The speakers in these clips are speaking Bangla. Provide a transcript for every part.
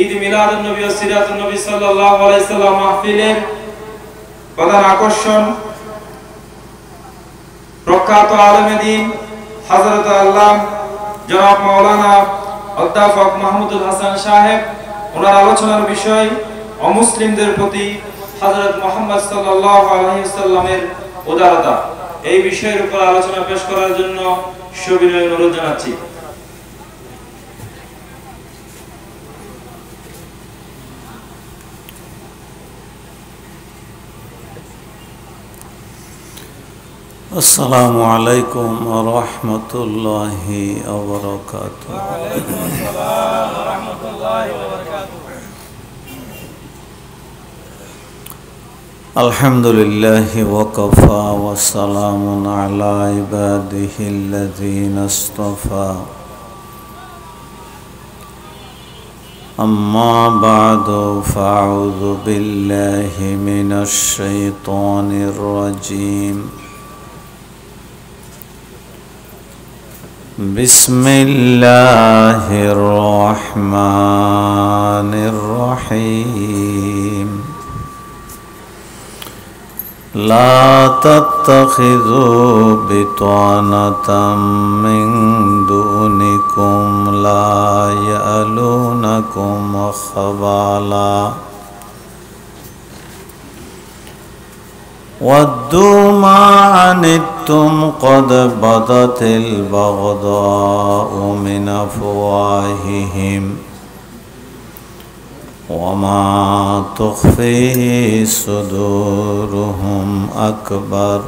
ঈদ মিলাদুন নবী ও সিরাতুন নবী সাল্লাল্লাহু আলাইহি সাল্লাম মাহফিলের প্রধান আকর্ষণ প্রখ্যাত আলেমে দ্বীন হযরত আল্লাহ জনাব মাওলানা অধ্যাপক মাহমুদুল হাসান সাহেব। ওনার আলোচনার বিষয় অমুসলিমদের প্রতি হযরত মুহাম্মদ সাল্লাল্লাহু আলাইহি ওয়াসাল্লামের উদারতা। এই বিষয়ের উপর আলোচনা পেশ করার জন্য সবিনয় অনুরোধ জানাচ্ছি। আসসালামু আলাইকুম ওয়া রাহমাতুল্লাহি ওয়া বারাকাতুহু। ওয়া আলাইকুম আসসালাম ওয়া রাহমাতুল্লাহি ওয়া বারাকাতুহু। আলহামদুলিল্লাহি ওয়া কাফা ওয়া সালামুন আলা ইবাদিহিল্লাযীনা ইসতাফা। আম্মা বা'দু ফাআউযু বিল্লাহি মিনাশ শাইতানির রাজীম। বিসমিল্লাহির রহমানির রহিম। লা তাত্তাখিযু বিতানাতাম মিন দুনিকুম লা ইয়ালুনাকুম খাবালা وَدُّوا مَا عَنِتُّمْ قَدْ بَدَتِ الْبَغْضَاءُ مِنْ أَفْوَاهِهِمْ وَمَا تُخْفِي صُدُورُهُمْ أَكْبَرُ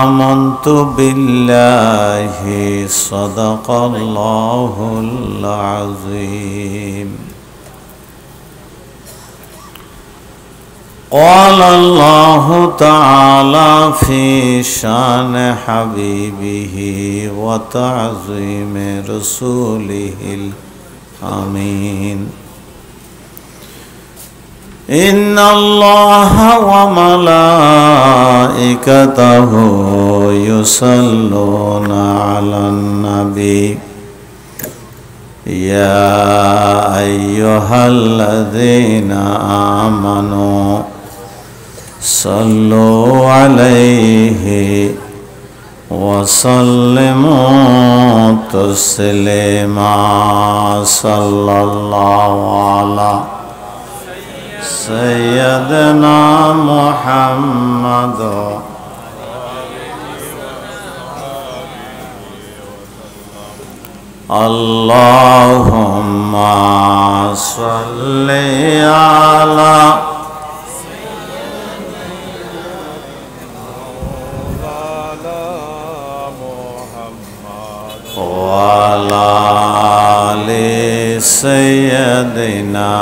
آمَنْتُ بِاللَّهِ صَدَقَ اللَّهُ الْعَظِيمُ. قال الله تعالى في شان حبيبه وتعظيم رسوله الأمين. إن الله وملائكته يصلون على النبي يا أيها الذين آمنوا صلوا عليه وسلموا تسليما. صلى الله على سيدنا محمد اللهم صل على وعلى آل سيدنا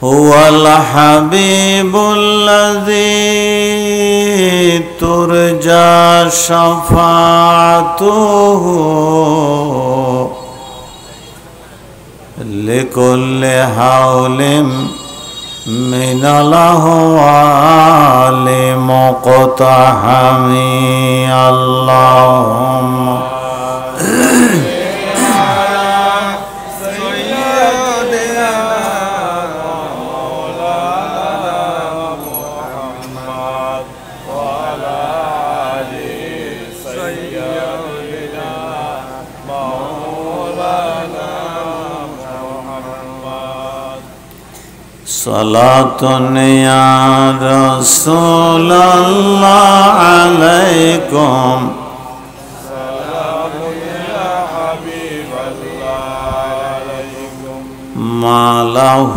هو الحبيب الذي ترجى شفاعته لكل حول من الأهوال مقتحم. اللهم صلاة يا رسول الله عليكم سلام يا حبيب الله عليكم ما له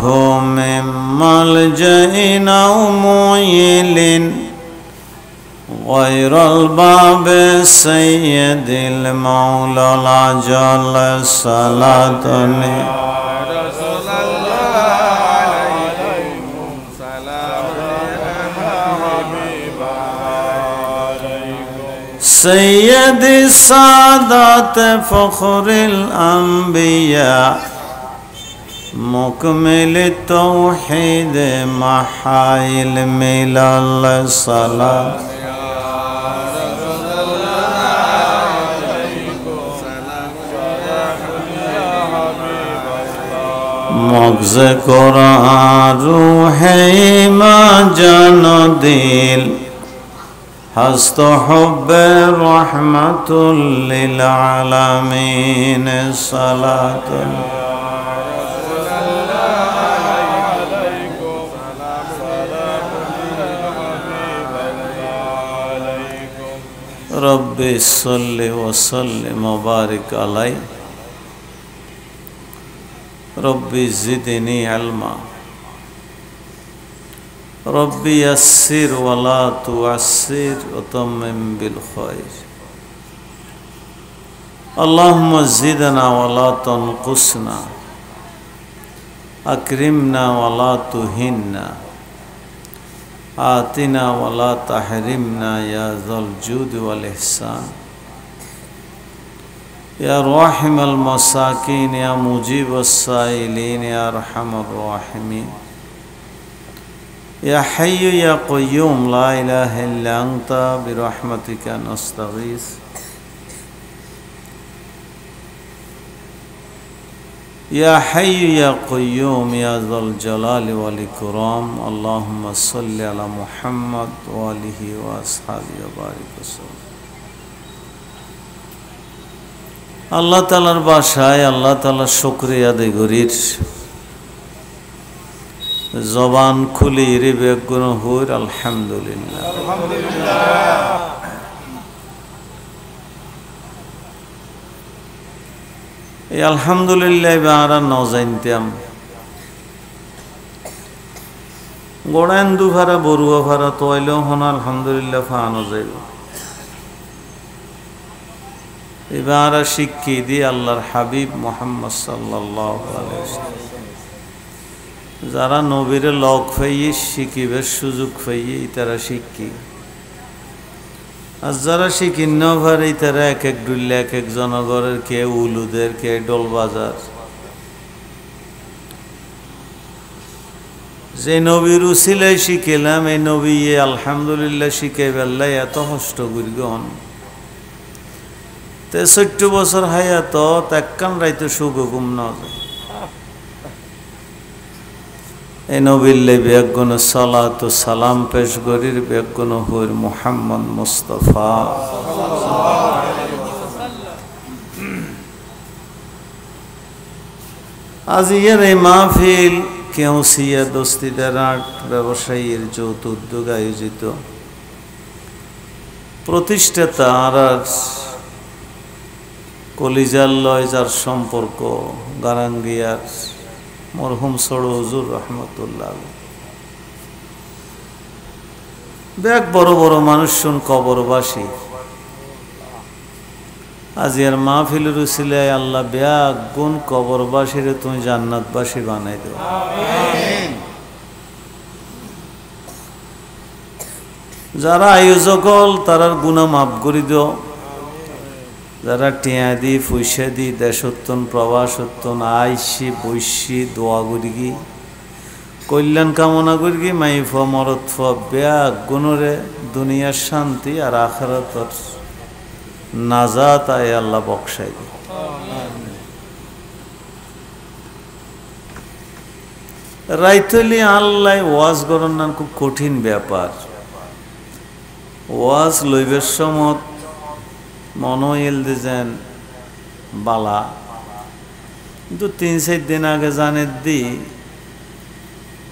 من ملجأ أو معيل غير الباب سيد المولى العجل. صلاة سيد السادات فخر الأنبياء مكمل التوحيد محايل ملل الصلاة مغز قرآن روح ایمان جان و دل هست و حب رحمت للعالمین صلاة ربي صل وسلم وبارك عليه ربي زدني علما ربي يسر ولا تعسر وتمم بالخير اللهم زدنا ولا تنقصنا أكرمنا ولا تهنا آتنا ولا تحرمنا يا ذا الجود والإحسان يا راحم المساكين يا مجيب السائلين يا أرحم الراحمين يا حي يا قيوم لا إله إلا أنت برحمتك نستغيث يا حي يا قيوم يا ذا الجلال والإكرام اللهم صل على محمد وآله وأصحابه وبارك وسلم আল্লাহ তাআলার বাসায় আল্লাহ তাআলার শুকরিয়া আদায় করি জবান খুলি রে বেগুন হইর আলহামদুলিল্লাহ এই আলহামদুলিল্লাহ বারা ন জানতাম গোড়ান দুভারা বড়ুয়া ভাড়া তৈল হন আলহামদুলিল্লাহ ফানো যাইব এবার শিক্ষি দিয়ে আল্লাহর হাবিব মুহাম্মদ সাল্লাল্লাহু আলাইহি ওয়াসাল্লাম যারা নবীর লক পাইয়ে শিখিবার সুযোগ পাইয়ে তারা শিক্ষি আর যারা শিখি ন ভারে তারা এক এক ডুল্লে এক এক জনগণের কে উলুদের কে ডোল বাজার যে নবীর উসিলায় শিখেলাম এই নবী আলহামদুলিল্লাহ শিখে বেল্লাই এত হষ্ট গুরগন 63 বছর হায়াত তাক্কান রাইতে সুগম না এই নবীর বেগুন সালাত ও সালাম পেশ করির বেগুন হইর মুহাম্মদ মুস্তাফা আজ এর এই মাহফিল কেউসিয়া দস্তিদার আট ব্যবসায়ীর যৌথ উদ্যোগ আয়োজিত প্রতিষ্ঠাতা আর কলিজার লয় যার সম্পর্ক গারাঙ্গিয়ার মরহুম সড়ো হুজুর রহমতুল্লাহ ব্যাগ বড় বড় মানুষ শুন কবরবাসী আজ এর মাহফিলের উসিলায় আল্লাহ ব্যাগ গুণ কবরবাসীরে তুমি জান্নাতবাসী বানাই দাও আমিন যারা আয়োজক তারার গুনাহ মাফ করে দাও যারা টিয়া দি পয়সা দি দেশোত্তন প্রবাসোত্তন আইসি বৈশি দোয়া করি কল্যাণ কামনা করি মাইফ মরৎফ ব্যাগ গুণরে দুনিয়ার শান্তি আর আখিরাতের নাজাত আয় আল্লাহ বকশাই দি রাইতলি আল্লাহ ওয়াজ করার নাম খুব কঠিন ব্যাপার ওয়াজ লইবের সমত মনোয়েল দিয়েছেন বালা কিন্তু 3-4 দিন আগে জানে দি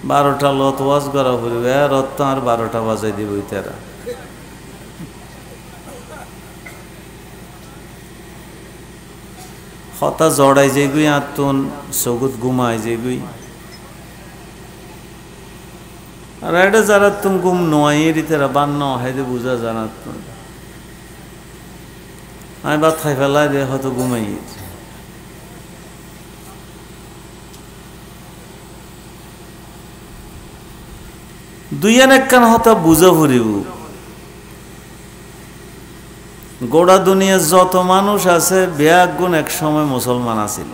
12টা লত ওয়াজ করা পড়বে আর রত আর 12টা বাজাই দিব তারা হতা জড়াই যেগুই আত্মন সগুত ঘুমাই যেগুই আর এটা যারা তুমি ঘুম নয় তারা বান্ন হাইদে বুঝা জানাত আমি ভাত খাই ফেলাই দিয়ে হয়তো ঘুমাই দুই একখান হতা বুঝা ফুরিব গোড়া দুনিয়ার যত মানুষ আছে ব্যাগ গুণ এক সময় মুসলমান আছিল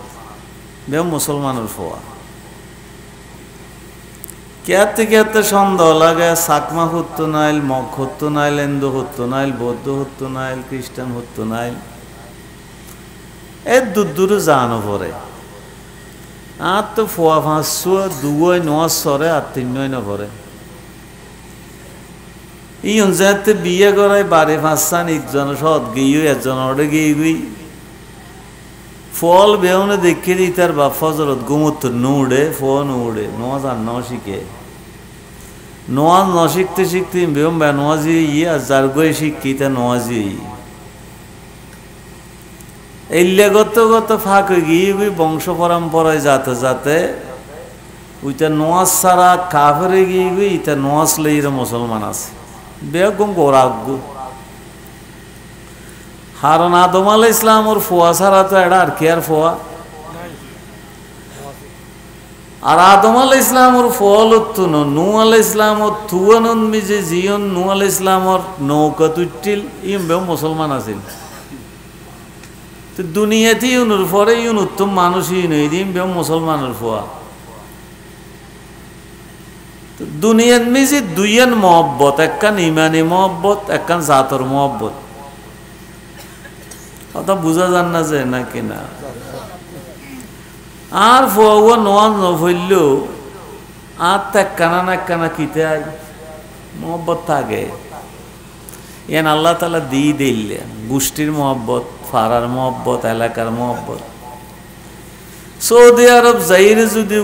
ব্যাগ মুসলমানের ফোয়া কেয়াতে কেয়াতে সন্দেহ লাগে সাকমা হত্য নাইল মগ হত্য নাইল হিন্দু হত্য নাইল বৌদ্ধ হত্য নাইল খ্রিস্টান হত্য নাইল এর দূর দূরে জানো পরে আর তো ফোয়া 500 দুই নয় সরে আর 3 না ভরে ই অনুযায়ী বিয়ে করায় 5 একজন সৎ গিয়ে একজন অর্ডে গিয়ে গই ফল বেউনে দেখে দিই তার বাপ ফজরত গুমুত্তর নুড়ে ফোন উড়ে নজ আর ন শিখে নজ ন শিখতে শিখতে বেউম বে নজি আর যার গয়ে শিখি তা নজি এলে গত ফাঁক গিয়ে গই বংশ পরম্পরায় যাতে যাতে ওইটা নোয়াজ ছাড়া কাফেরে গিয়ে গই এটা নোয়াজ লইরে মুসলমান আছে বেগম গোরাগ্য হারন আদম আলাইহিস সালাম ওর ফোয়া ছাড়া তো এটা আর কি আর ফোয়া আর আদম আলাইহিস সালাম ওর ফল উত্তন নূহ আলাইহিস সালাম ওর তুয়ানন মিজে জিয়ন নূহ আলাইহিস সালাম ওর নৌকা তুটিল ইম বে মুসলমান আছিল তো দুনিয়াতে ইউনুর পরে ইউন উত্তম মানুষই নই দিম বে মুসলমানের ফোয়া দুনিয়ার মিজে দুইয়ান মহব্বত একখান ইমানি মহব্বত একখান জাতর মহব্বত কথা বুঝা যান না যে নাকি না আর ফোয়া নোয়াজ নফইলেও আর একখানা না একখানা কিতে আই মহব্বত থাকে এন আল্লাহ তালা দিয়ে দিলেন গোষ্ঠীর মহব্বত ফারার মহব্বত এলাকার মহব্বত সৌদি আরব যাইরে যদি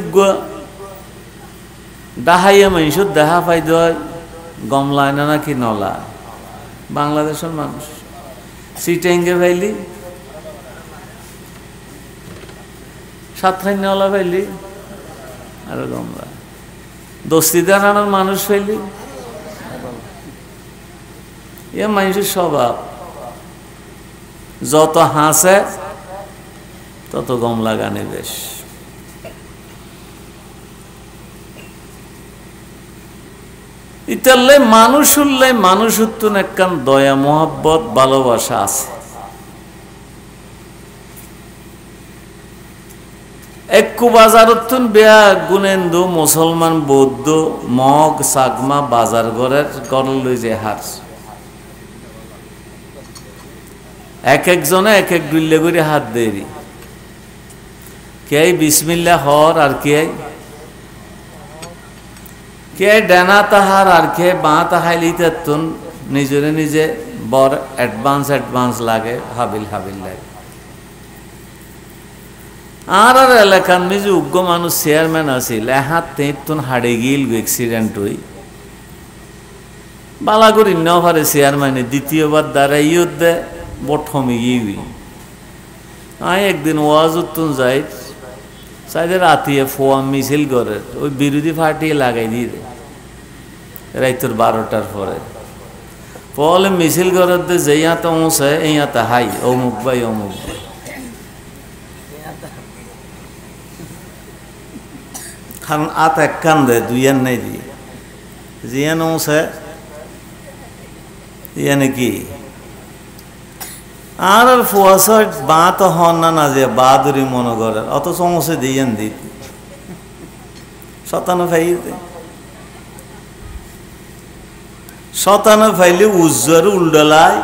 ডাহাইয়া মানুষ দেখা পাই দেয় গমলায় না নাকি নলা বাংলাদেশের মানুষ সিটেঙ্গে পাইলি সাতখান নলা পাইলি আর গমলা দস্তিদার মানুষ পাইলি এ মানুষের স্বভাব যত হাসে তত গমলা গানে বেশ ইতালে মানুষ উল্লাই মানুষ উত্তন একখান দয়া মোহাব্বত ভালোবাসা আছে একটু বাজার উত্তন বেয়া গুণেন্দু মুসলমান বৌদ্ধ মগ সাগমা বাজার ঘরের গড় লই যে হার এক একজনে এক এক ডুল্লে করে হাত দেরি কে বিসমিল্লাহ হর আর কে ডানা তাহার আর কে বাঁ তাহাইলি তেতুন নিজরে নিজে বর অ্যাডভান্স লাগে হাবিল লাগে আর এলাকার নিজে উগ্র মানুষ চেয়ারম্যান আছিল এহাত তেতুন হাড়ে গিল এক্সিডেন্ট হই বালাগুড়ি নভারে চেয়ারম্যানে দ্বিতীয়বার দাঁড়াইও দে বঠমি গিয়ে আই একদিন ওয়াজ উত্তুন যাই সাইডে রাতিয়ে ফোয়া মিছিল করে ওই বিরোধী পার্টি লাগাই দিয়ে রাইতর 12টার পরে ফলে মিছিল করে যে ইয়াতে উঁচে ইয়াতে হাই অমুক ভাই অমুক ভাই খান আত এক কান দে দুইয়ান নাই দিয়ে জিয়ান উঁচে ইয়ানে কি আর ফোয়াশা বা তো হন না যে বাহাদুরি মনে করে অত সমস্যা দিয়েন দিত শতানো ফাইলে উজ্জ্বর উল্ডলায়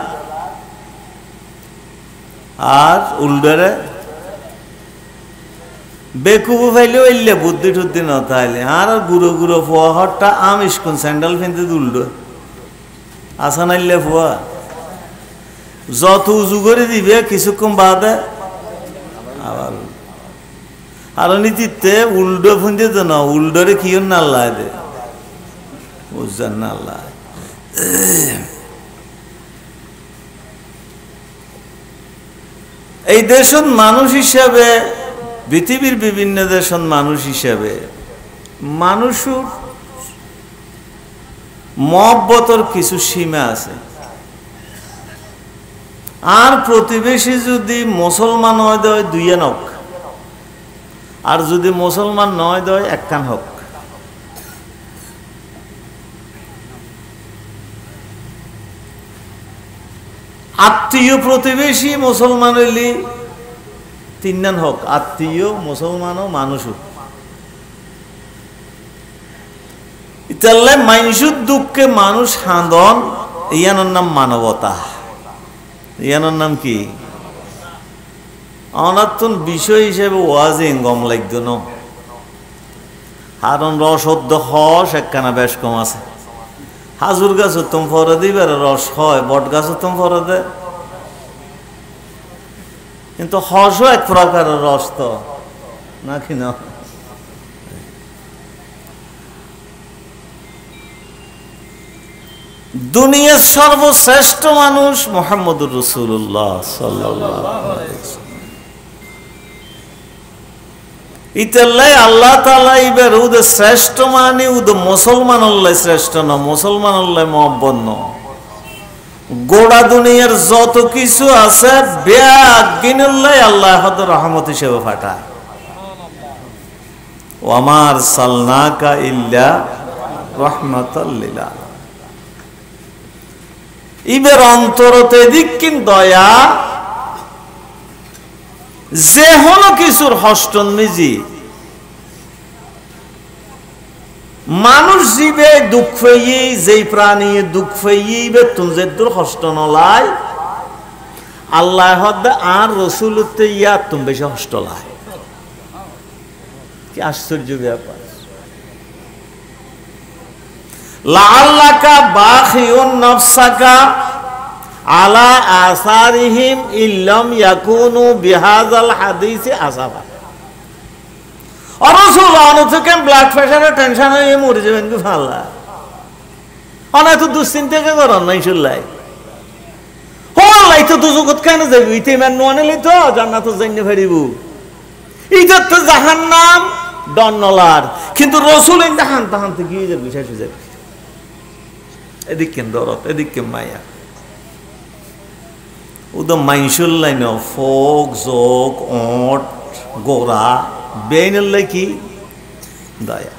আর উল্ডরে বেকুবু ফাইলে ওইলে বুদ্ধি টুদ্ধি ন তাইলে আর গুঁড়ো ফোয়া হটটা আম ইস্কুন স্যান্ডেল ফিনতে উল্ড আসা নাইলে ফোয়া যত উজু করে দিবে কিছুক্ষণ বাদে আবার আর নীতিতে উল্টো ফুঁজে তো না উল্ডরে কি নাল্লায় দে বুঝছেন নাল্লায় এই দেশত মানুষ হিসাবে পৃথিবীর বিভিন্ন দেশত মানুষ হিসাবে মানুষের মহব্বতের কিছু সীমা আছে আর প্রতিবেশী যদি মুসলমান হয় দেয় দুইয়ান হক আর যদি মুসলমান নয় দেয় একখান হক আত্মীয় প্রতিবেশী মুসলমান হইলি তিনজন হক আত্মীয় মুসলমান ও মানুষ ইতাল্লাই মানুষের দুঃখে মানুষ হাঁদন ইয়ানোর নাম মানবতা ইয়ানোর নাম কি অনাত্তন বিষয় হিসেবে ওয়াজিং গম লাগতো না হারণ রস অদ্য হস একখানা বেশ কম আছে। হাজুর গাছ উত্তম ফরে দিবে রস হয়, বট গাছ উত্তম ফরে দে, কিন্তু হসও এক প্রকারের রস তো নাকি না? দুনিয়ার সর্বশ্রেষ্ঠ মানুষ মুহাম্মদুর রাসূলুল্লাহ সাল্লাল্লাহু আলাইহি ওয়াসাল্লাম। ইতাল্লাই আল্লাহ তাআলা ইবার উদ শ্রেষ্ঠ মানে উদ মুসলমান আল্লাহ শ্রেষ্ঠ না, মুসলমান আল্লাহ মুহাব্বত না। গোড়া দুনিয়ার যত কিছু আছে বেআগিনুল্লাহ আল্লাহ হদ রহমত হিসেবে পাঠায়। ওয়া আরসালনাকা ইল্লা রাহমাতাল লিল আলামিন। ইবের অন্তরতে দিক কিন দয়া যে হলো কিছুর হস্টন মিজি মানুষ জীবে দুঃখ ফেই যেই প্রাণী দুঃখ ফেইবে তুম যে দূর হস্টন লাই আল্লাহ হদ আর রসুলতে ইয়া তুম বেশি হস্টলায়। কি আশ্চর্য ব্যাপার! লাআল্লাকা বাখিউন নাফসাকা আলা আসারিহিম ইল্লাম ইয়াকুনু বিহাযাল হাদিসি আসাবা। রাসূল আনো থেকে ব্লাড প্রেসারে টেনশন হয়ে মরে যাবেন কি ফাল্লা অনেক তো দুশ্চিন্তা কে করন নাই শুনলাই হলাই তো দুজগত কেন যাবি ইতে মান নোয়ানেলি তো জান্নাত জান্নে ফেরিবু ইজত তো জাহান্নাম ডনলার কিন্তু রাসূল এই জাহান তাহান থেকে গিয়ে যাবে শেষ হয়ে যাবে। এদিক কেন দরদ এদিক কে মায়া উদম মাইশুল্লাই ন ফোক জোক ওট গোরা বেইনুল্লাহ কি দয়া।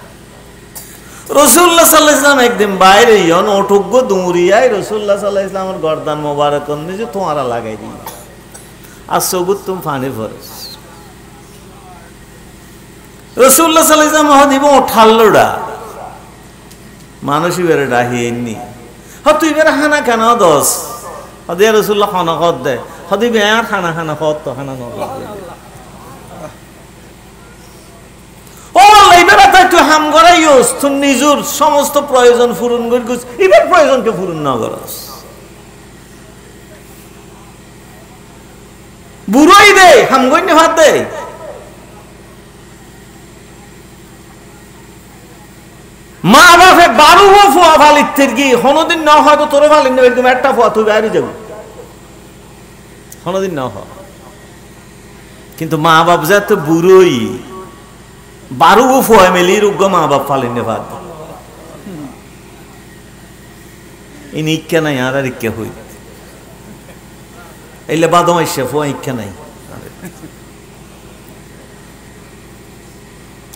রাসূলুল্লাহ সাল্লাল্লাহু আলাইহি ওয়াসাল্লাম একদিন বাইরে ইয়ন ওটুগ্য দুমুরিয়ায় রাসূলুল্লাহ সাল্লাল্লাহু আলাইহি ওয়াসাল্লামের গর্দান মোবারক নিজে তোমারা লাগাই দিই আর সবুত তুম ফানি ফরস। রাসূলুল্লাহ সাল্লাল্লাহু আলাইহি ওয়াসাল্লাম হদিব ওঠাল্লোডা মানুষই বেরে ডাহিয়েননি হ তুই বেরে হানা কেন দস হদে রাসূলুল্লাহ খানা কত দে হদি বেয়ার খানা খানা কত তো খানা নয় ও আল্লাহ এবারে তাই তুই হাম করাইস তুই নিজের সমস্ত প্রয়োজন পূরণ করিস এবার প্রয়োজনকে পূরণ না করস বুড়োই দে হাম করিনি ভাত দে মা বাপে 12 ফুয়া ফালিতের কি কোনদিন না হয় তো তোর ফালিন নেবে তুমি একটা ফুয়া তুই বাইরে যাবি কোনদিন না হয় কিন্তু মা বাপ যা তো বুড়োই 12 ফুয়া মেলি রুগ্গ মা বাপ ফালিন নে ভাত ইনি ইচ্ছা নাই আর ইচ্ছা হই এইলে বাদম আইসে ফুয়া ইচ্ছা নাই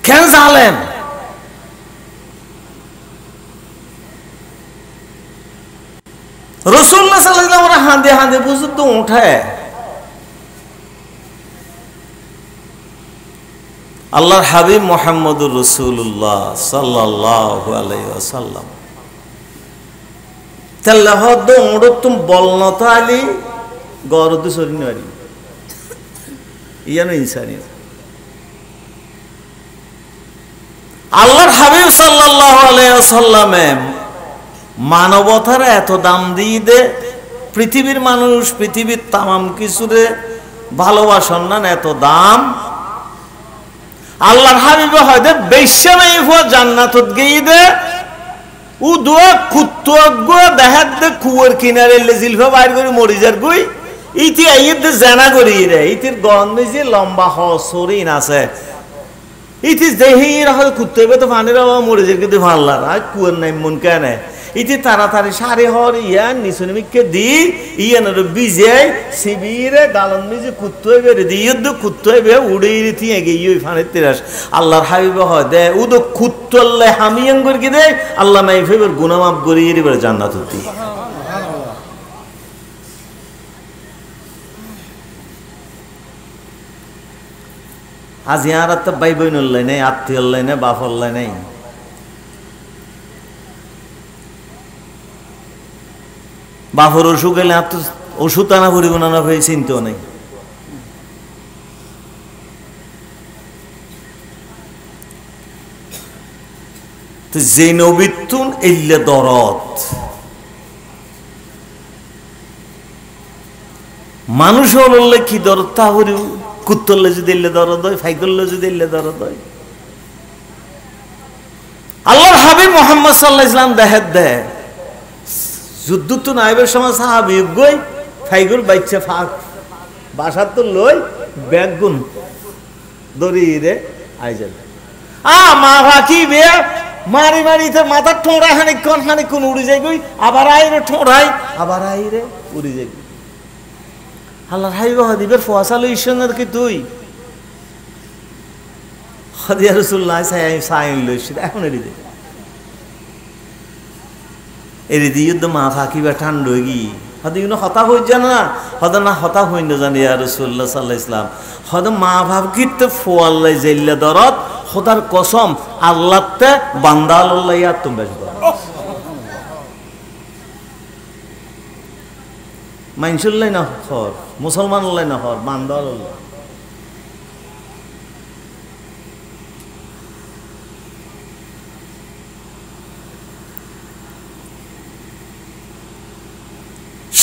কেন জালেম রাসূলুল্লাহ সাল্লাল্লাহু আলাইহি ওয়াসাল্লাম হাঁদে হাঁদে বুঝুত তো উঠায় আল্লাহর হাবিব মুহাম্মদুর রাসূলুল্লাহ সাল্লাল্লাহু আলাইহি ওয়াসাল্লাম তাল্লাহ দো ওড় তুম বলনত আলী গরদ সরিনারি ইয়ানো ইনসানিয়ত আল্লাহর হাবিব সাল্লাল্লাহু আলাইহি ওয়াসাল্লামে মানবতার এত দাম দিয়ে দে পৃথিবীর মানুষ পৃথিবীর তামাম কিছুরে ভালোবাসন না এত দাম আল্লাহর হাবিব হয়তো বেশ্যনাই ফুয়া জান্নাতত গিয়ে দে ও দোয়া কুত্তুয়াক গো দেখাত দে কুয়ার কিনারে জিলফা বাইর করে মরিজার গই ইতি আইয়ে দে জানা করি রে ইতির গন্ধে যে লম্বা হসরিন আছে ইতি দেহি রাখা কুত্তবে তো পানির মরিজার কিন্তু ভাল্লার আর কুয়ার নাই মন কেন ইতি তাড়াতাড়ি সারে হর ইয়া নিসুনিমিককে দি ইয়ানোর বিজে শিবিরে গালন মিজে কুত্তই বেরে দি ইয়দ কুত্তই বে উড়ে ইতি এগে ইই ফানে তিরাস আল্লাহর হাবিব হয় দে উদ কুত্তল্লে হামিয়াং করকি দে আল্লাহ মাই ফেবর গুনাহ মাফ করি ইরে জান্নাত দি আজ ইয়ার তো ভাই বোনল্লাই নাই আত্মীয়ল্লাই নাই বাপল্লাই নাই বাপর অসুখ এলে আর তো ওষুধ আনা করিব না না ভাই চিন্তাও নেই তো যে নবীতুন এল্লে দরদ মানুষ হলে কি দরদ তা হরি কুত্তরলে যদি এল্লে দরদ হয়, ফাইকললে যদি এল্লে দরদ হয়। আল্লাহর হাবিব মুহাম্মদ সাল্লাল্লাহু আলাইহি ওয়াসাল্লাম দেখাত দেয় যুদ্ধ তো নাইবের সময় সাহাবী গই ফাইগুল বাইচ্চা ফাক বাসার তো লই ব্যাগুন দড়ি রে আইজেন মা ফাঁকি বে মারি মারি তো মাথার ঠোঁড়া খানিক্ষণ উড়ে যাই গই, আবার আইরে ঠোঁড়াই, আবার আইরে উড়ে যাই। আল্লাহর হাবিব হাদিবের ফয়সাল ইসনের কি তুই হাদিয়া রাসূলুল্লাহ সাইন লইছি এখন এরি দে এরি দিয়ে তো মা ফাঁকি বা ঠান্ডা হয়ে গি হদিন হতা হয়ে যান না হদ না হতা হই না জানি ইয়া রাসূলুল্লাহ সাল্লাল্লাহু আলাইহি ওয়াসাল্লাম হদ মা ভাব কিতে ফোয়াল্লাই জাইল্লা দরদ খোদার কসম আল্লাহতে বান্দা আল্লাহ ইয়া তুমি বেশ মাইনসুল্লাহ না হর মুসলমান আল্লাহ না হর বান্দা আল্লাহ।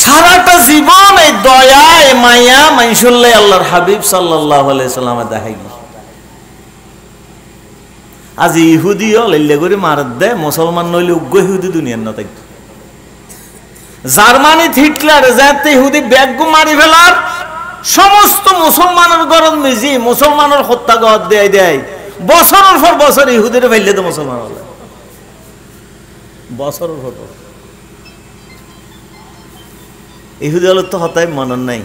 সারাটা জীবন এই দয়া এই মায়া মাইনসুল্লাহ আল্লাহর হাবিব সাল্লাল্লাহু আলাইহি সাল্লাম দেখাই। আজ ইহুদি লইলে করে মারত দে মুসলমান নইলে উগ্র ইহুদি দুনিয়ার না থাকতো। জার্মানি হিটলার যাতে ইহুদি ব্যাগ মারি ফেলার সমস্ত মুসলমানের গরজ মিজি মুসলমানের হত্যা গদ দেয় দেয় বছরের পর বছর ইহুদির ফেললে তো মুসলমান হল বছরের পর ইহুদি হল তো হতাই মনন নাই।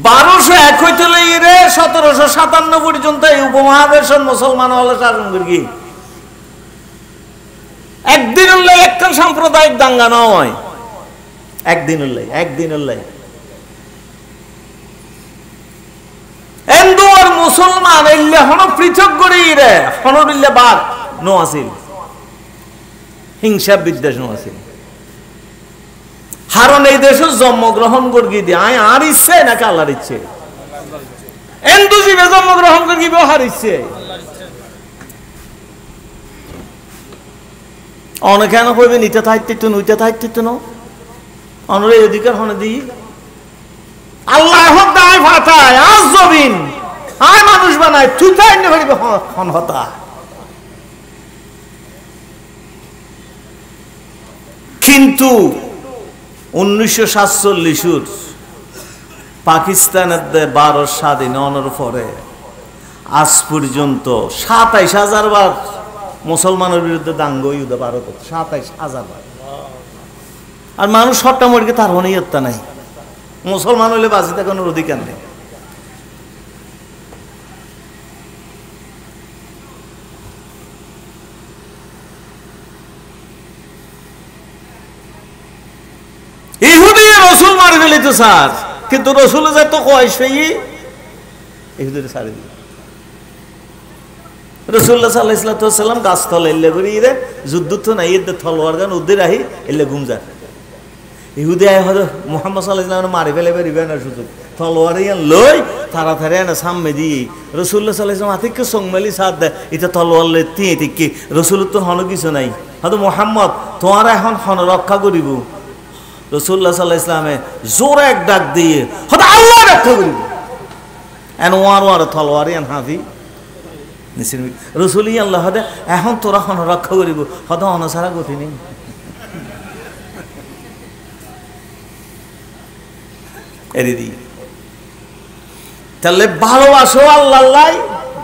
1201 হইতে লইরে 1757 পর্যন্ত এই উপমহাদেশের মুসলমান হল শাসন করি। একদিন উল্লাই একটা সাম্প্রদায়িক দাঙ্গা নয়, একদিন উল্লাই হিন্দু আর মুসলমান এলে হন পৃথক করি রে হনরিল্লে বাদ নো আসিল হিংসা বিদ্বেষ নো আসিল। হারণ এই দেশে জন্মগ্রহণ করি দিয়ে আয় আর ইচ্ছে নাকি আল্লাহর ইচ্ছে হিন্দু জীবে জন্মগ্রহণ করি হার ইচ্ছে অনেকেন কইবেন ইটা থাকতে নুইটা থাকতে ন অনরে অধিকার হনে দিই আল্লাহ এখন দায় ফাটায় আজ জবিন আয় মানুষ বানায় তুই তাই না ভাবি হন হতা। কিন্তু 1947 পাকিস্তানের 12 স্বাধীন হওয়ার পরে আজ পর্যন্ত 27,000 বার মুসলমানের বিরুদ্ধে দাঙ্গা ইউদা ভারত 27,000 বার। আর মানুষ সবটা মরিকে তার হনিয়ত্তা নাই, মুসলমান হইলে বাঁচি থাকানোর অধিকার নেই। ইহুদি রসুল মারি ফেলিত স্যার, কিন্তু রসুল যে তো কয় সেই ইহুদির ছাড়ি দিল। রসুল্লাহ সাল্লাল্লাহু আলাইহি ওয়াসাল্লাম গাছতলা এলে করি রে যুদ্ধ তো নাই এর তলোয়ার গান উদ্দের আহি এলে ঘুমজার ইহুদি আয় হয়তো মুহাম্মদ সাল্লাল্লাহু আলাইহি ওয়াসাল্লাম মারি ফেলে বেরিবে না সুযোগ তলোয়ার ইয়ান লই তাড়াতাড়ি না সামনে দিয়ে রসুল্লাহ সাল্লাল্লাহু আলাইহি ওয়াসাল্লাম আতিকে সংমেলি সাথ দেয় এটা তলোয়ার লে তিয়ে থেকে রসুল তো হন কিছু নাই হয়তো মুহাম্মদ তোমার এখন হন রক্ষা করিব। রসুল্লাহ সাল্লাল্লাহু আলাইহি ওয়াসাল্লামে জোরে এক ডাক দিয়ে হয়তো আল্লাহ রক্ষা করিব এন ওয়ার তলোয়ার ইয়ান হাফি রসুল আল্লাহ হদে এখন তোরা হন রক্ষা করিব হদ অনসারা গতি নেই। এরি দি তাহলে ভালোবাসো আল্লাহ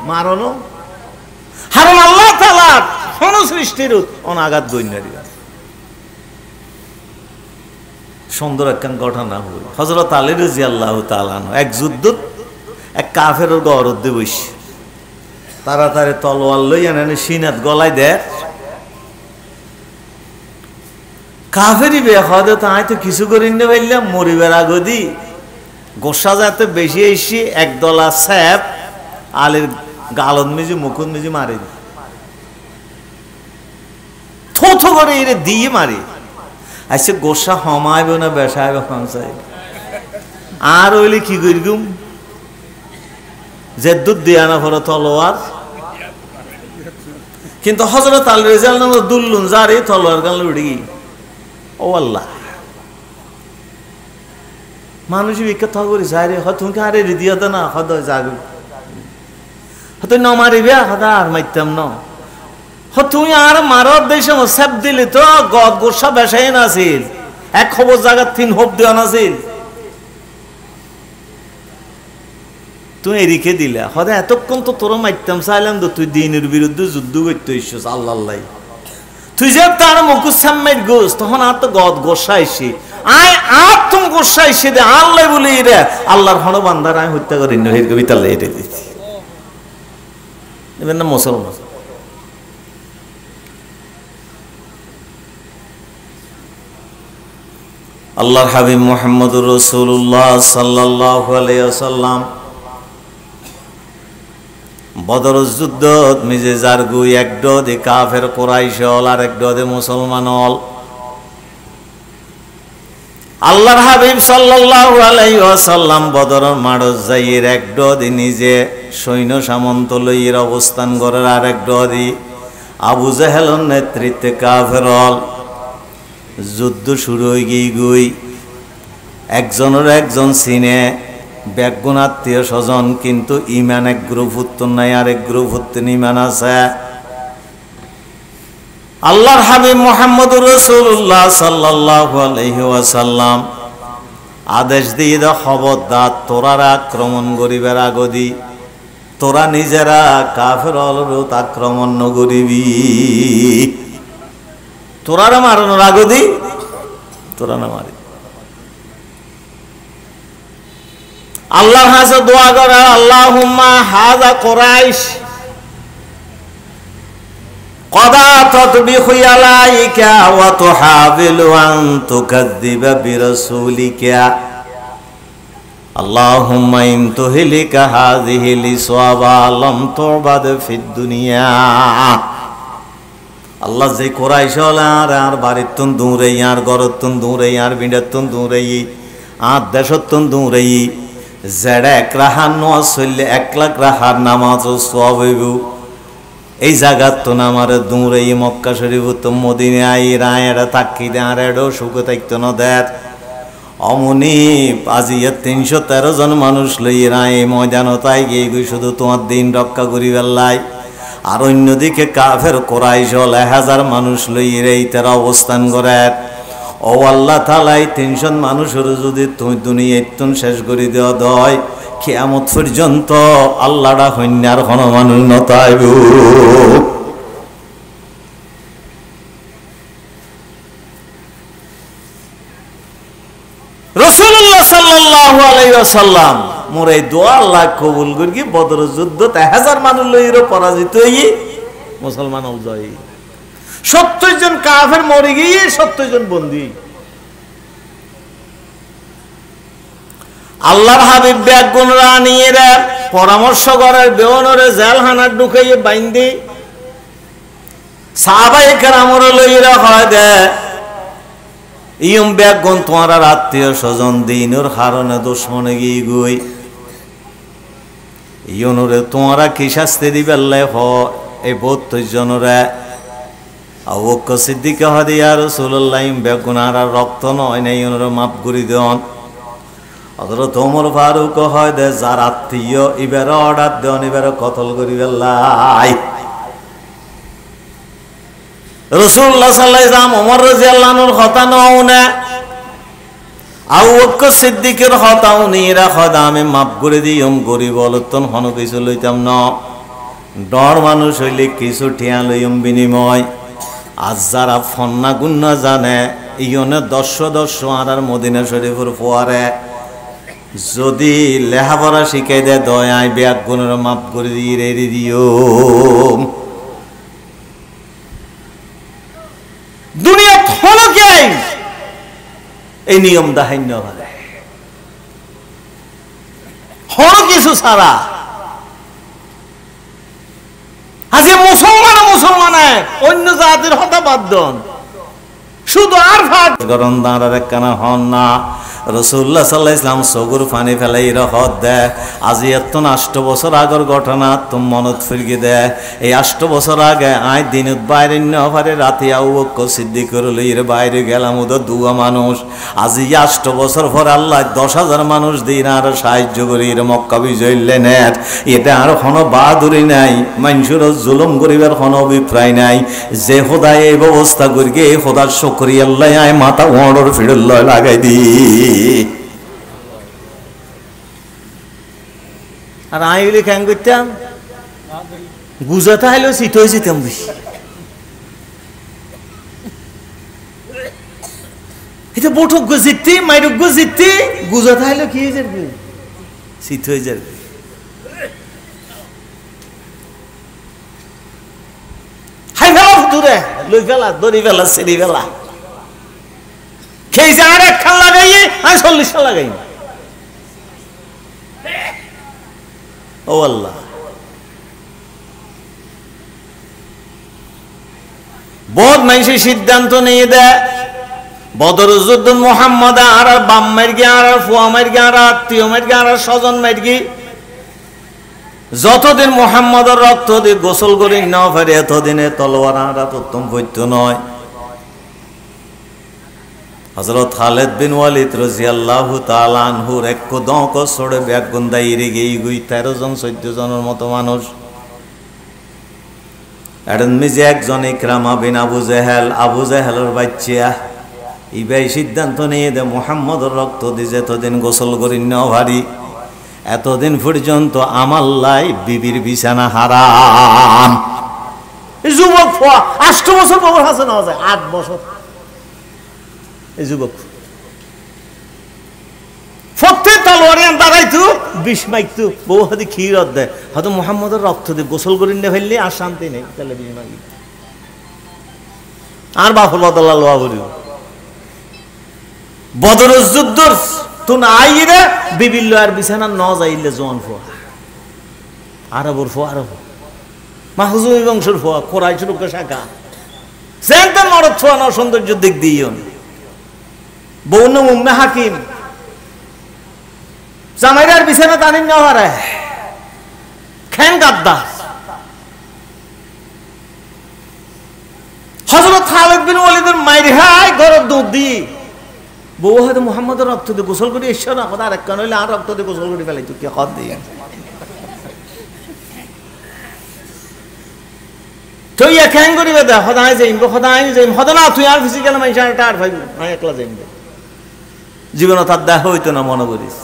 মারনো হারণ আল্লাহ তাআলা কোন সৃষ্টির অনাঘাত গণ্য দিবা। সুন্দর একখান ঘটনা হল হযরত আলী রাদিয়াল্লাহু তাআলা এক যুদ্ধ এক কাফের গরদ বইস তাড়াতাড়ি তলোয়ার লই এনে সিনাত গলায় দেয় কাফেরি বেয়া হদে তাই তো কিছু করিন না পাইলাম মরিবার আগদি গোসা যাতে বেশি এসি একদলা স্যাপ আলের গালত মিজি মুকুন মিজি মারি থো করে এরে দিয়ে মারি আইসে গোসা হমাইব না বেসাইব খানসাই আর হইলে কি করিগুম যে দুধ দিয়া না পরে তলোয়ার, কিন্তু হযরত আলী রাদিয়াল্লাহু আনহু দুল্লুন জারি তলোয়ার গান উড়ি। ও আল্লাহ, মানুষ বিখ্যাত করি যারে তুমি আরে দিয়া দে না হদ জাগু হত ন মারিবে হদা আর মাইতাম ন তুই আর মারার দেশে সেপ দিলি তো গদ গোসা বেসাই নাছিল, এক খবর জায়গা 3 হোপ দেওয়া নাছিল, তুই এরিকে দিলা হদা এতক্ষণ তো তোর মাইতাম চাইলাম তো তুই দিনের বিরুদ্ধে যুদ্ধ করতে ইচ্ছিস। আল্লাহ আল্লাহ, তুই যে তার মুকুস সাম্মাইর গোস তখন আর তো গদ গোসা এসে আয় আর তুমি গোসা এসে দে আল্লাহ বলি রে আল্লাহর হন বান্দার আমি হত্যা করি নহির কবিতা এটা দিচ্ছি। এবার না মুসলমান আল্লাহর হাবিব মুহাম্মদুর রাসূলুল্লাহ সাল্লাল্লাহু আলাইহি ওয়াসাল্লাম বদর যুদ্ধ মিজে জারগু একডো দি কাফের কুরাইশ হল আর একডো দি মুসলমান হল। আল্লাহর হাবিব সাল্লাল্লাহু আলাইহি ওয়াসাল্লাম বদর মাঠ যাইয়ের একডো দি নিজে সৈন্য সামন্ত লইয়ের অবস্থান করার আর একডো দি আবু জাহেলের নেতৃত্বে কাফের হল। যুদ্ধ শুরু হয়ে গই একজনের একজন সিনে ব্যাগুণ আত্মীয় স্বজন, কিন্তু ইমান এক গ্রুপ উত্তর নাই আর এক গ্রুপ উত্তর ইমান আছে। আল্লাহর হাবিব মুহাম্মদুর রাসূলুল্লাহ সাল্লাল্লাহু আলাইহি ওয়াসাল্লাম আদেশ দিয়ে দা খবরদার তোরারা আক্রমণ করিবার আগদি তোরা নিজেরা কাফের অলরত আক্রমণ নগরিবি, তোরারা মারানোর আগদি তোরা না মারি। আল্লাহর কাছে দোয়া করে আল্লাহুম্মা হাযা কুরাইশ কদা তাতবিখু আলাইকা ওয়া তুহাবিলু আন তুকাদ্দিবা বিরাসূলিকা আল্লাহুম্মা ইন তুহলিকা হাযিহি লিসওয়াবা লাম তুবাদ ফিদ দুনিয়া। আল্লাহ যে কুরাইশ আর বাড়ির তুন দূরে আর ঘরের তুন দূরে আর বিঁডের তুন দূরে আর দেশের তুন দূরে যেটা 1 রাহার নামাজ চললে 1 লাখ রাহার নামাজ সওয়াব হইব। এই জায়গার তো আমার দূরে মক্কা শরীফ তো মদিনা আই রায় এটা তাকি দে আর এডো সুখ থাকতো না দেখ অমনি আজিয়া 313 জন মানুষ লই রায় ময়দান তাই গিয়ে শুধু তোমার দিন রক্ষা করি বেল্লাই। আর অন্যদিকে কাফের কুরাইশ 1000 মানুষ লই এই তারা অবস্থান করে। ও আল্লাহ তাআলা 300 মানুষের যদি তুই দুনিয়ায় শেষ করে দেওয়া দয় কিয়ামত পর্যন্ত আল্লাহটা হন্যার কোনো মানুষ নতাইব। রাসূলুল্লাহ সাল্লাল্লাহু আলাইহি ওয়াসাল্লাম মোর এই দোয়া আল্লাহ কবুল করি। বদর যুদ্ধত 1000 মানুষ লইরো পরাজিত হই মুসলমান হল যায়। 70 জন কাফের মরে গিয়ে 70 জন বন্দী। আল্লাহর হাবিব ব্যাগুন রানিয়েরা পরামর্শ করার বেওনরে জেলখানার ঢুকাইয়ে বাইন্দি সাহাবায়ে কেরামরে লইরা হয় দে ইয়ম ব্যাগুন তোমার আত্মীয় স্বজন দিনের কারণে দুশ্মনে গিয়ে গই ইয়নরে তোমরা কি শাস্তি দিবে আল্লাহ হ এই 32 জনরে আবু বকর সিদ্দিক হাদি ইয়া রাসূলুল্লাহ ব্যাগুন আর রক্ত নয় না ইয়নরে মাফ করে দেন। হযরত ওমর ফারুক হয় দে যার আত্মীয় এবার অর্ডার দেন এবার কতল করি আল্লাহ। রাসূলুল্লাহ সাল্লাল্লাহু আলাইহি ওয়াসাল্লাম ওমর রাদিয়াল্লাহু আনহুর কথা নাও না আবু বকর সিদ্দিকের কথাও নিরা খোদা আমি মাফ করে দিম গরিব অলতন হন কিছু লইতাম না ডর মানুষ হইলে কিছু ঠিয়া লইম বিনিময়। আজ যারা ফন্না গুন্না জানে ইয়নে 10 আর মদিনা শরীফের ফোয়ারে যদি লেখাপড়া শিখাই দেয় দয়ায় ব্যাগ গুণের মাফ করে দিয়ে রেডি দিও। দুনিয়া হলো কে এই নিয়ম দাহান্য ভাবে হলো কিছু ছাড়া আজকে মুসলমান অন্য জাতির হতা বাদ দন শুধু আর ভাত গরম দাঁড়ার একখানা হন না রসুল্লাহ সাল্লাহ ইসলাম সগুর ফানি ফেলাই রহত দেয় আজি এত 8 বছর আগর ঘটনা তুম মনত ফিরগি দেয় এই 8 বছর আগে আয় দিনত বাইরে নভারে রাতে আউ বকর সিদ্দিকুর লইর বাইরে গেলাম ওদের দুয়া মানুষ আজি 8 বছর পর আল্লাহ 10,000 মানুষ দিন আর সাহায্য করি মক্কা বিজয় লেনের এটা আর কোনো বাহাদুরি নাই মানুষের জুলুম করিবার কোনো অভিপ্রায় নাই যে খোদা এই ব্যবস্থা করিকে এই খোদার শুকরিয়া আল্লাহ আয় মাথা ওড়র ফিরুল্লাহ লাগাই দি আর আইলে কেন করতাম গুজাতে হাইলো শীত হয়ে যেতাম বেশি এটা বৈঠক জিততে মাইরক জিততে গুজাতে হাইলো কি হয়ে যাবে শীত হয়ে যাবে হাই ফেলা দূরে লই ফেলা দড়ি ফেলা সিঁড়ি ফেলা খেয়েছে আর 1 খান লাগাইয়ে আর 40 খান লাগাই ও আল্লাহ বহুত মানুষের সিদ্ধান্ত নিয়ে দেয় বদর যুদ্ধ মোহাম্মদ আর বাম মার গিয়ে আর ফুয়া মার গিয়ে আর আত্মীয় মার গিয়ে আর স্বজন মার গিয়ে যতদিন মোহাম্মদের রক্ত দিয়ে গোসল করি না পারে এতদিনে তলোয়ার আরা প্রথম পৈত্য নয় হযরত খালিদ বিন ওয়ালিদ রাদিয়াল্লাহু তাআলা আনহুর এক দক ছড়ে ব্যাগ গন্দাই রেগে গই 13 জন 14 জনের মতো মানুষ এডন মিজে একজন ইকরামা বিন আবু জাহেলের বাচ্চা ইবাই সিদ্ধান্ত নিয়ে দে মুহাম্মদের রক্ত দিয়ে যতদিন গোসল করি না ভারী এতদিন পর্যন্ত আমার লাই বিবির বিছানা হারাম যুবক 8 বছর বয়স আছে না যায় 8 বছর এই যুবক ফতে তলোয়ারে দাঁড়াইতো 20 মাইকতো বউ হাতে ক্ষীরত দেয় হয়তো মুহাম্মদের রক্ত দিয়ে গোসল করি না ফেললে আর শান্তি নেই তাহলে 20 মাগি আর বাফর বদলা লওয়া বলিও বদরের যুদ্ধর তুন আইরে বিবিল্ল আর বিছানা ন যাইলে জোয়ান ফোয়া আরবর ফোয়া আরব মাহজুমি বংশের ফোয়া কোরাইশ লোক শাখা সেন্টার মরদ ফোয়া না সৌন্দর্য দিক দিও বউ নাম উম্মে হাকিম জামাইরার বিছানা টানি না হারে খেন গাদ্দার হযরত খালিদ বিন ওয়ালিদের মাইরে হাই গরদ দুধ দি বউ হয়তো মুহাম্মদের রক্ত দিয়ে গোসল করে এসো না কথা আরেক কান হইলে আর রক্ত দিয়ে গোসল করে ফেলাই তুই কে কদ দিয়ে তুই এখান করিবে দে সদায় যাইম সদা না তুই আর ফিজিক্যাল মানুষ আর ভাই আমি একলা যাইম জীবনে তার দেখা হইতো না মনে করিস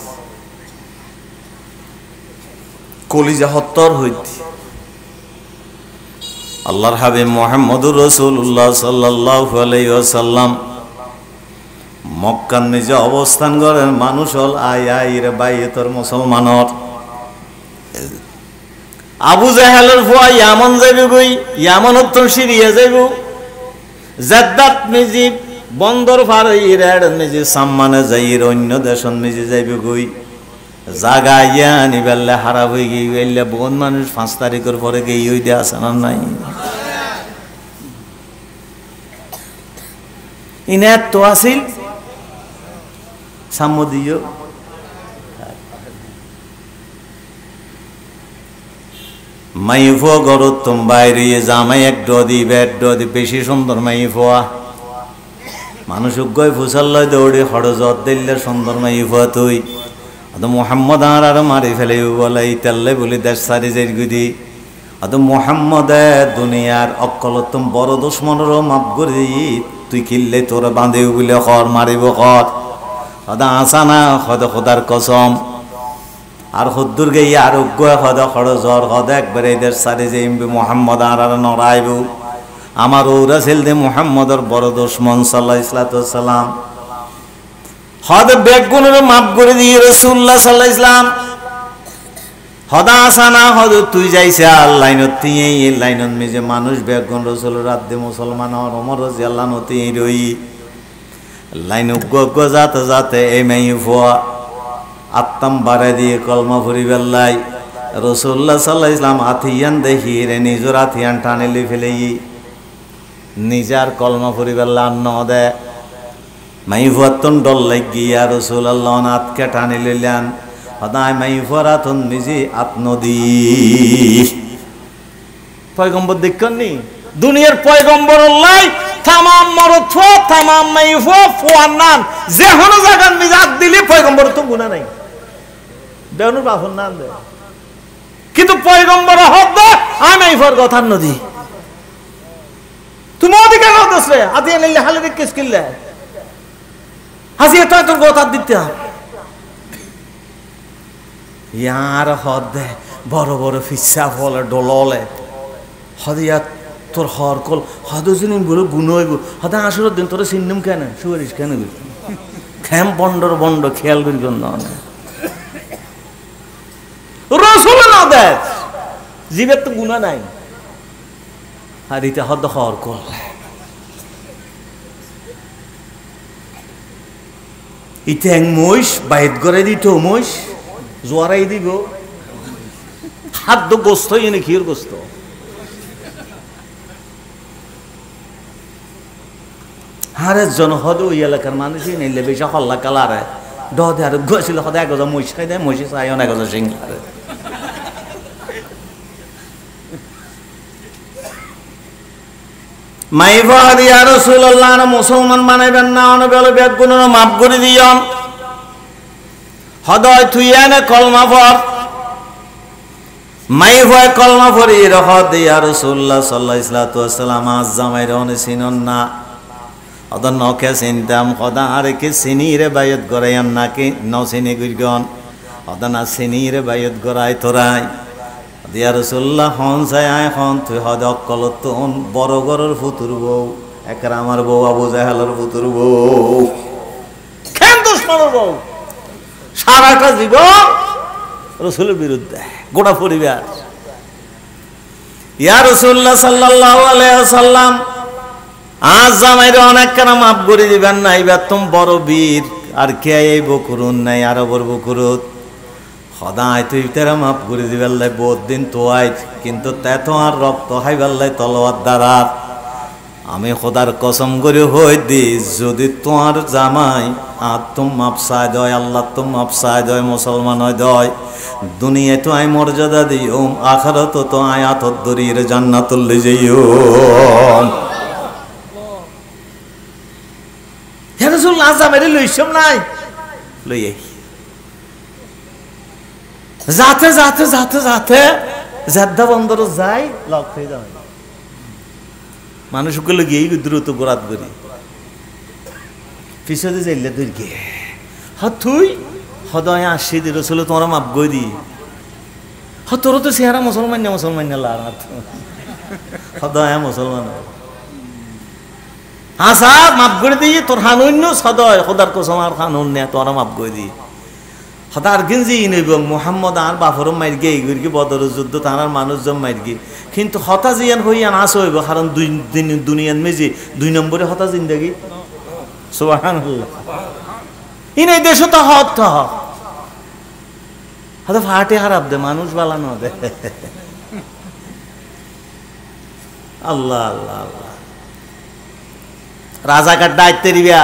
কলিজা হত্তর হইতি আল্লাহর হাবিব মুহাম্মদুর রাসূলুল্লাহ সাল্লাল্লাহু আলাইহি ওয়াসাল্লাম মক্কার নিজে অবস্থান করেন মানুষ হল আই রে বাইয়ে তোর মুসলমানর আবু জাহেলের ফুয়া ইয়ামন যাইবে গই ইয়ামন উত্তর সিরিয়া যাইব জাদ্দাত মিজি বন্দর পার হইরাড মিজি সম্মানে যাইর অন্য দেশন মিজি যাইবে গই জাগা ইয়া নিবেলে হারাব হই গইলে বহুত মানুষ 5 তারিখের পরে গই হই দে আছে না নাই ইনাত তো আসিল সামদিও মাইফো গরত তুম বাইরে জামাই এক ডদি বেড ডদি বেশি সুন্দর মাইফোয়া মানুষ গয় ফুসাল্লয় দৌড়ে হড়জত দিল্লে সুন্দর মাইফোয়া তুই তো মুহাম্মদ আর মারি ফেলে বলে তেল্লে বলি দেশ সারি যাই গুদি তো মুহাম্মদে দুনিয়ার অকলতম বড় দুশ্মনেরও মাপ করে তুই কিনলে তোর বাঁধে বলে কর মারিব কর সদা আসানা সদ খোদার কসম আর হদ্দুর গে আরোগ্য সদ খরচর সদ একবারে এদের সারি যে মুহাম্মদ আর নড়াইব আমার ওরা ছিল দে মুহাম্মদর বড় দুশ্মন সাল্লাল্লাহু সাল্লাম হদ বেগুনের মাপ করে দিয়ে রাসূলুল্লাহ সাল্লাল্লাহু ইসলাম হদা আসানা হদ তুই যাইছে আর লাইনত তিয়ে এই লাইনত মিজে মানুষ বেগুন রাসূল রাত দে মুসলমান আর ওমর রাদিয়াল্লাহু আনহু তিয়ে রই লাইন উগ্গ যাতে যাতে এই মাই ফুয়া আত্মাম বাড়াই দিয়ে কলমা ফুরি বেল্লাই রাসূলুল্লাহ সাল্লাল্লাহু আলাইহি ওয়াসাল্লাম আথিয়ান দেখি রে নিজর আথিয়ান টানেলি ফেলেই নিজার কলমা পরিবার লান্ন দে মাই ফুয়াতন ডল লাগি ইয়া রাসূলুল্লাহ নাতকে টানি লইলেন হদায় মাই ফুয়ারাতন মিজি আত্মদি পয়গম্বর দেখনি দুনিয়ার পয়গম্বর আল্লাহ তামাম মরদ তামাম মাই ফুয়ান্নান যে কোন জায়গার মিজাত দিলি পয়গম্বর তো গুনাহ নাই দেওয়ানোর বাফর নাম দে কিন্তু পয়গম্বর হদ আমি এই ফর কথা নদী তুমি ওদিকে কথা রে আদি নিলে হালে কিস কিল্লে হাসি তো তোর কথা দিতে ইয়ার হদ বড় বড় ফিসা ফলে ডললে হদিয়া তোর হর কল হদজিন বলে গুণ হইব হদা আসর দিন তোর সিন্নম কেন সুয়ারিস কেন খেম বন্ডর বন্ড খেয়াল করি না রসুল না দেয় জীবের তো গুণা নাই আর এটা হদ হর কল ইতে এক মহিষ বাইত করে দিত মহিষ জোয়ারাই দিব খাদ্য গোস্ত এনে ক্ষীর গোস্ত হারে জনহদ ওই এলাকার মানুষই নিলে বেশি হল্লা কালারে ডদে আর গছিল সদায় এক গজা মহিষ খাই দেয় মহিষ চাই অনেক গজা সিংহারে মাইফাদ ইয়া রাসূলুল্লাহ মুসলমান বানাইবেন না অন বলে বেগুন মাফ করে দিও হদয় তুইয়ানে কলমা পড় মাইফায় কলমা পড়ি রহদ ইয়া রাসূলুল্লাহ সাল্লাল্লাহু আলাইহি ওয়াসাল্লাম আজ জামাইর অনে চিনন না অদন নকে চিনতাম খদা আরে কি সিনিরে বায়াত গরাইন নাকি ন চিনি গুরগন অদনা সিনিরে বায়াত গরাই তোরাই ইয়া রাসূলুল্লাহ হন যায় আয় হন তুই হদ অকলতন বড় গরর ফুতুর বউ একরা আমার বউ আবু জাহেলের ফুতুর বউ কেন দুশমনের বউ সারাটা জীবন রাসূলের বিরুদ্ধে গোটা পরিবার ইয়া রাসূলুল্লাহ সাল্লাল্লাহু আলাইহি ওয়াসাল্লাম আজ জামাইরে অনেক কেন মাফ করে দিবেন না এবার তুমি বড় বীর আর কে এই বকুরুন নাই আরো বড় বকুরত সদায় তুই তেরা মাফ করে দিবেন লাই বহুত দিন তো আই কিন্তু তে তো আর রক্ত খাইবার লাই তলোয়ার দ্বারা আমি খোদার কসম করে হই দি যদি তোমার জামাই আর তুম মাপ চাই দয় আল্লাহ তুম মাপ চাই দয় মুসলমান হয় দয় দুনিয়ায় তো আই মর্যাদা দিও আখারত তো আই আতর দরির জান্নাতুল লে যাইও হে রাসূলুল্লাহ জামাইরে লইছম নাই লই আই যাতে যাতে যাতে যাতে জাদ্দা বন্দর যাই লক হয়ে যাবে মানুষগুলো গিয়ে দ্রুত গোড়াত করি পিছনে যাইলে তুই গিয়ে তুই সদয় আসি দি রসুল তোমার মাপ গই দি তোর তো চেহারা মুসলমান না মুসলমান না লার সদয় মুসলমান আসা মাপ করে দিই তোর হানুন্য সদয় খোদার কসম আর হানুন নে তোরা মাপ করে দি হতার গেঞ্জি নইব মোহাম্মদ আর বাফর মাইর গে গিয়ে বদর যুদ্ধ তার মানুষজন মাইর গিয়ে কিন্তু হতা জিয়ান হইয়ান আস হইব কারণ দুনিয়ান মেজি 2 নম্বরে হতা জিন্দাগি সুবহানাল্লাহ ইন এই দেশ তো হত হতা ফাটে হারাপ দে মানুষ বালানো দে আল্লাহ আল্লাহ আল্লাহ রাজাকার দায়িত্বে দিবা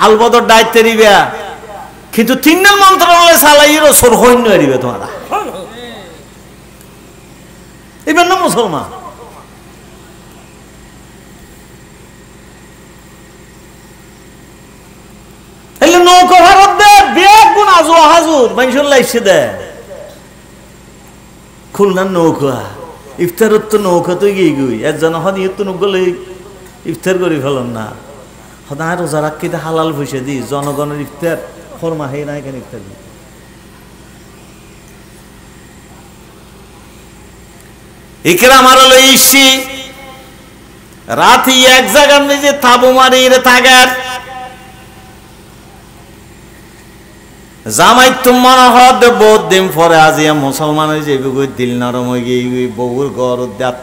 আলবদর দায়িত্বে দিবা কিন্তু 3 নং মন্ত্রণালয় চালাইয়েরও সর হইন্য দিবে তোমরা এবার না মুসলমান এলে নৌকা ভারত দে বেগ গুণ আজু হাজুর মানুষের লাইছে দে খুলনার নৌকা ইফতারত তো নৌকা তো গিয়ে গই একজন হন ইয়ে তো নগলে ইফতার করে ফেলন না হদায় রোজা রাখিতে হালাল পয়সা দি জনগণের ইফতার ফরমা হে নাই কেন ইফতার দি ইকরাম আর লইছি রাতি এক জায়গার নিজে তাবু মারিয়ে থাকার জামাই তোমার হদ বহুত দিন পরে আজিয়া মুসলমান হয়ে যাবে দিল নরম হয়ে গিয়ে বউর ঘর